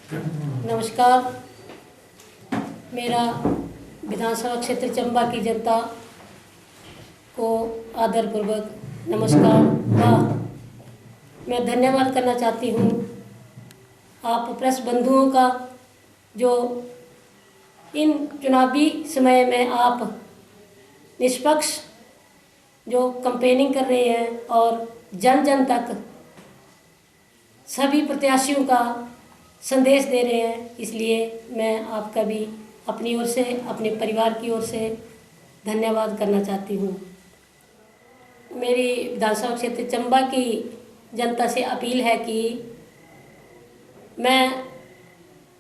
नमस्कार। मेरा विधानसभा क्षेत्र चंबा की जनता को आदरपूर्वक नमस्कार व मैं धन्यवाद करना चाहती हूँ आप प्रेस बंधुओं का, जो इन चुनावी समय में आप निष्पक्ष जो कैंपेनिंग कर रहे हैं और जन जन तक सभी प्रत्याशियों का संदेश दे रहे हैं। इसलिए मैं आपका भी अपनी ओर से, अपने परिवार की ओर से धन्यवाद करना चाहती हूँ। मेरी विधानसभा क्षेत्र चंबा की जनता से अपील है कि मैं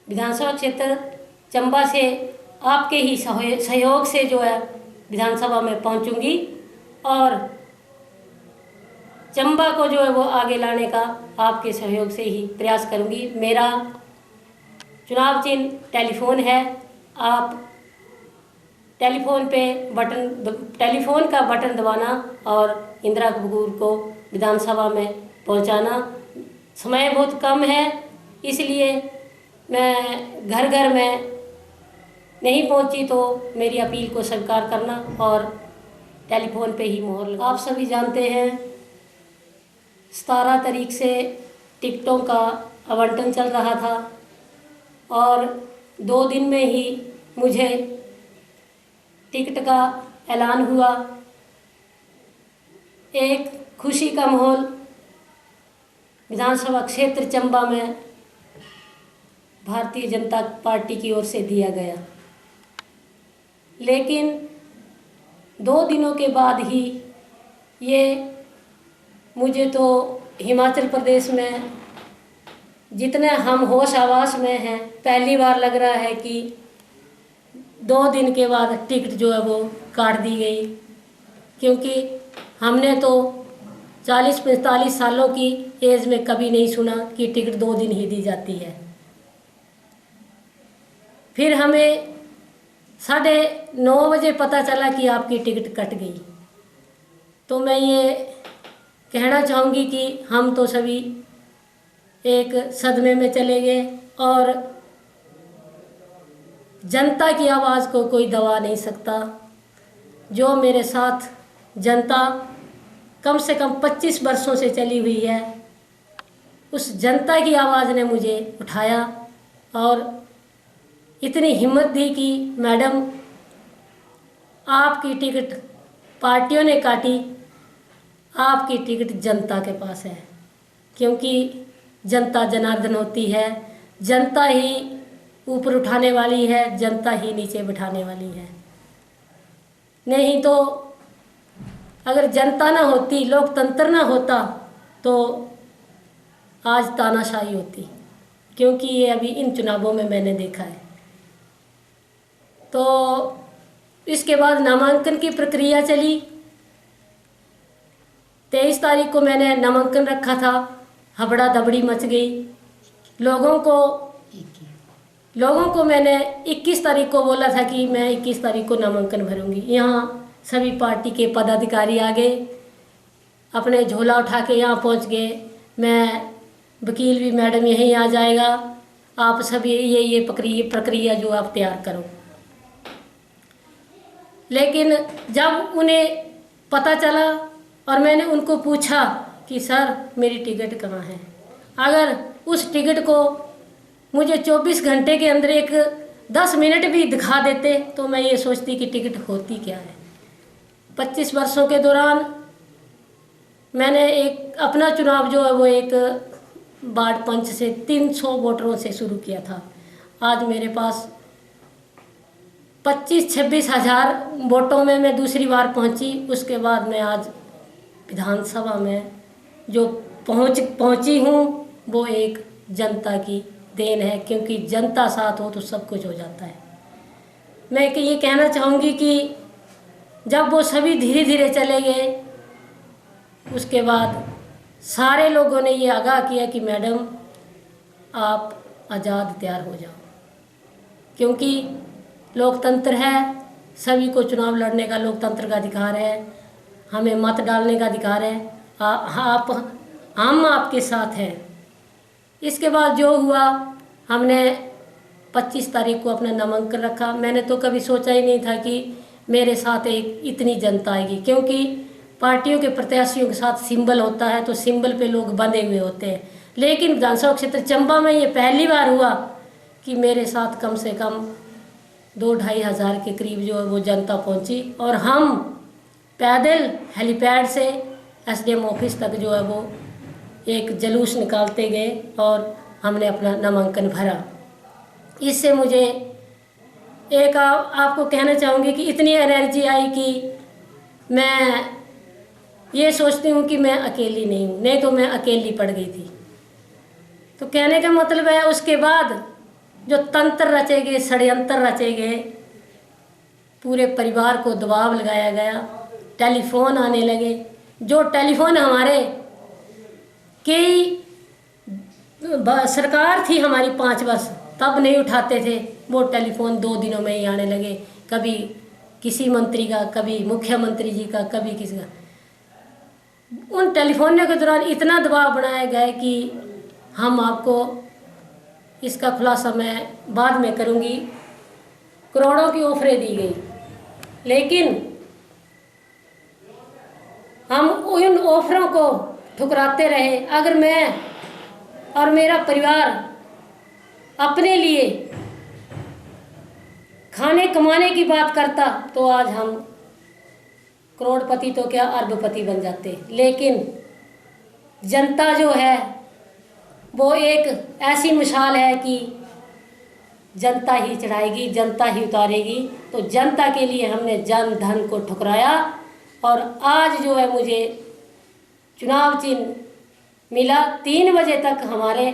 विधानसभा क्षेत्र चंबा से आपके ही सहयोग से जो है विधानसभा में पहुंचूंगी और चंबा को जो है वो आगे लाने का आपके सहयोग से ही प्रयास करूंगी। मेरा चुनाव चिन्ह टेलीफोन है। आप टेलीफोन का बटन दबाना और इंदिरा कपूर को विधानसभा में पहुंचाना। समय बहुत कम है, इसलिए मैं घर घर में नहीं पहुंची तो मेरी अपील को स्वीकार करना और टेलीफोन पे ही मोहर लगा। आप सभी जानते हैं 17 तारीख से टिकटों का आवंटन चल रहा था और 2 दिन में ही मुझे टिकट का ऐलान हुआ। एक खुशी का माहौल विधानसभा क्षेत्र चंबा में भारतीय जनता पार्टी की ओर से दिया गया, लेकिन 2 दिनों के बाद ही ये मुझे तो हिमाचल प्रदेश में जितने हम होश आवास में हैं, पहली बार लग रहा है कि 2 दिन के बाद टिकट जो है वो काट दी गई। क्योंकि हमने तो 40-45 सालों की एज में कभी नहीं सुना कि टिकट 2 दिन ही दी जाती है। फिर हमें 9:30 बजे पता चला कि आपकी टिकट कट गई। तो मैं ये कहना चाहूँगी कि हम तो सभी एक सदमे में चले गए और जनता की आवाज़ को कोई दबा नहीं सकता। जो मेरे साथ जनता कम से कम 25 वर्षों से चली हुई है, उस जनता की आवाज़ ने मुझे उठाया और इतनी हिम्मत दी कि मैडम आपकी टिकट पार्टियों ने काटी, आपकी टिकट जनता के पास है। क्योंकि जनता जनार्दन होती है, जनता ही ऊपर उठाने वाली है, जनता ही नीचे बिठाने वाली है। नहीं तो अगर जनता ना होती, लोकतंत्र ना होता तो आज तानाशाही होती। क्योंकि ये अभी इन चुनावों में मैंने देखा है। तो इसके बाद नामांकन की प्रक्रिया चली। 23 तारीख को मैंने नामांकन रखा था, हबड़ा दबड़ी मच गई। लोगों को मैंने 21 तारीख को बोला था कि मैं 21 तारीख को नामांकन भरूंगी। यहाँ सभी पार्टी के पदाधिकारी आ गए, अपने झोला उठा के यहाँ पहुँच गए। मैं वकील भी मैडम यहीं आ जाएगा, आप सभी ये प्रक्रिया जो आप तैयार करो। लेकिन जब उन्हें पता चला और मैंने उनको पूछा कि सर मेरी टिकट कहाँ है, अगर उस टिकट को मुझे 24 घंटे के अंदर एक 10 मिनट भी दिखा देते तो मैं ये सोचती कि टिकट होती क्या है। 25 वर्षों के दौरान मैंने एक अपना चुनाव जो है वो एक वार्ड पंच से 300 वोटरों से शुरू किया था। आज मेरे पास 25-26 हज़ार वोटों में मैं दूसरी बार पहुंची। उसके बाद मैं आज विधानसभा में जो पहुंची हूं वो एक जनता की देन है। क्योंकि जनता साथ हो तो सब कुछ हो जाता है। मैं ये कहना चाहूँगी कि जब वो सभी धीरे धीरे चले गए, उसके बाद सारे लोगों ने ये आगाह किया कि मैडम आप आज़ाद तैयार हो जाओ। क्योंकि लोकतंत्र है, सभी को चुनाव लड़ने का लोकतंत्र का अधिकार है, हमें मत डालने का अधिकार है। हम आपके साथ हैं। इसके बाद जो हुआ हमने 25 तारीख को अपना नामांकन रखा। मैंने तो कभी सोचा ही नहीं था कि मेरे साथ एक इतनी जनता आएगी, क्योंकि पार्टियों के प्रत्याशियों के साथ सिंबल होता है तो सिंबल पे लोग बंधे हुए होते हैं। लेकिन विधानसभा क्षेत्र चंबा में ये पहली बार हुआ कि मेरे साथ कम से कम 2-2.5 हज़ार के करीब जो है वो जनता पहुंची, और हम पैदल हेलीपैड से एसडीएम ऑफिस तक जो है वो एक जुलूस निकालते गए और हमने अपना नामांकन भरा। इससे मुझे एक आपको कहना चाहूँगी कि इतनी एनर्जी आई कि मैं ये सोचती हूँ कि मैं अकेली नहीं हूँ, नहीं तो मैं अकेली पड़ गई थी। तो कहने का मतलब है उसके बाद जो तंत्र रचे गए, षड्यंत्र रचे गए, पूरे परिवार को दबाव लगाया गया, टेलीफोन आने लगे। जो टेलीफोन हमारे कई सरकार थी हमारी 5 वर्ष तब नहीं उठाते थे, वो टेलीफोन 2 दिनों में ही आने लगे। कभी किसी मंत्री का, कभी मुख्यमंत्री जी का, कभी किसी का। उन टेलीफोन के दौरान इतना दबाव बनाया गया कि हम आपको इसका खुलासा मैं बाद में करूंगी। करोड़ों की ऑफरें दी गई, लेकिन हम उन ऑफरों को ठुकराते रहे। अगर मैं और मेरा परिवार अपने लिए खाने कमाने की बात करता तो आज हम करोड़पति तो क्या अरबपति बन जाते। लेकिन जनता जो है वो एक ऐसी मिसाल है कि जनता ही चढ़ाएगी, जनता ही उतारेगी। तो जनता के लिए हमने जन धन को ठुकराया, और आज जो है मुझे चुनाव चिन्ह मिला। 3 बजे तक हमारे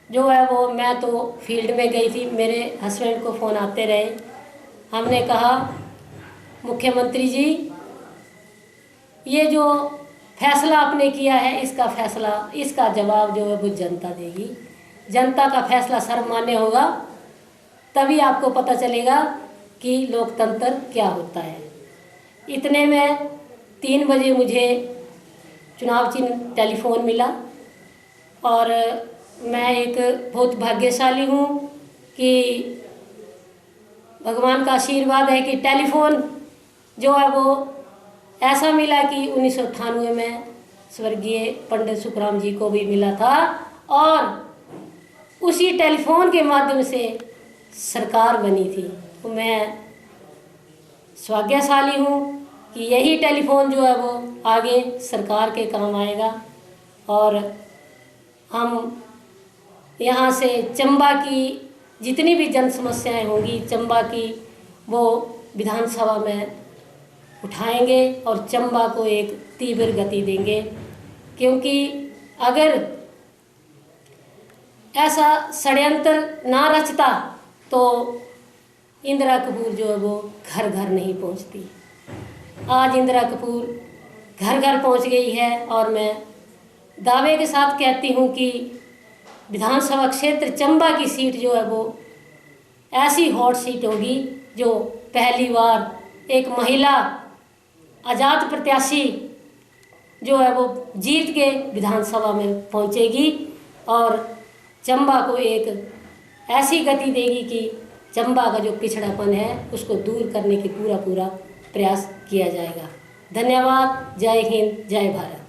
जो है वो, मैं तो फील्ड में गई थी, मेरे हस्बैंड को फ़ोन आते रहे। हमने कहा मुख्यमंत्री जी, ये जो फैसला आपने किया है, इसका फैसला, इसका जवाब जो है वो जनता देगी। जनता का फैसला सर्वमान्य होगा, तभी आपको पता चलेगा कि लोकतंत्र क्या होता है। इतने में 3 बजे मुझे चुनाव चिन्ह टेलीफोन मिला, और मैं एक बहुत भाग्यशाली हूँ कि भगवान का आशीर्वाद है कि टेलीफोन जो है वो ऐसा मिला कि 1998 में स्वर्गीय पंडित सुखराम जी को भी मिला था, और उसी टेलीफोन के माध्यम से सरकार बनी थी। तो मैं सौभाग्यशाली हूँ कि यही टेलीफोन जो है वो आगे सरकार के काम आएगा, और हम यहाँ से चंबा की जितनी भी जन समस्याएं होंगी, चंबा की वो विधानसभा में उठाएंगे और चंबा को एक तीव्र गति देंगे। क्योंकि अगर ऐसा षड्यंत्र ना रचता तो इंदिरा कपूर जो है वो घर घर नहीं पहुंचती। आज इंदिरा कपूर घर घर पहुंच गई है, और मैं दावे के साथ कहती हूं कि विधानसभा क्षेत्र चंबा की सीट जो है वो ऐसी हॉट सीट होगी जो पहली बार एक महिला आज़ाद प्रत्याशी जो है वो जीत के विधानसभा में पहुंचेगी, और चंबा को एक ऐसी गति देगी कि चंबा का जो पिछड़ापन है उसको दूर करने की पूरा प्रयास किया जाएगा। धन्यवाद। जय हिंद, जय भारत।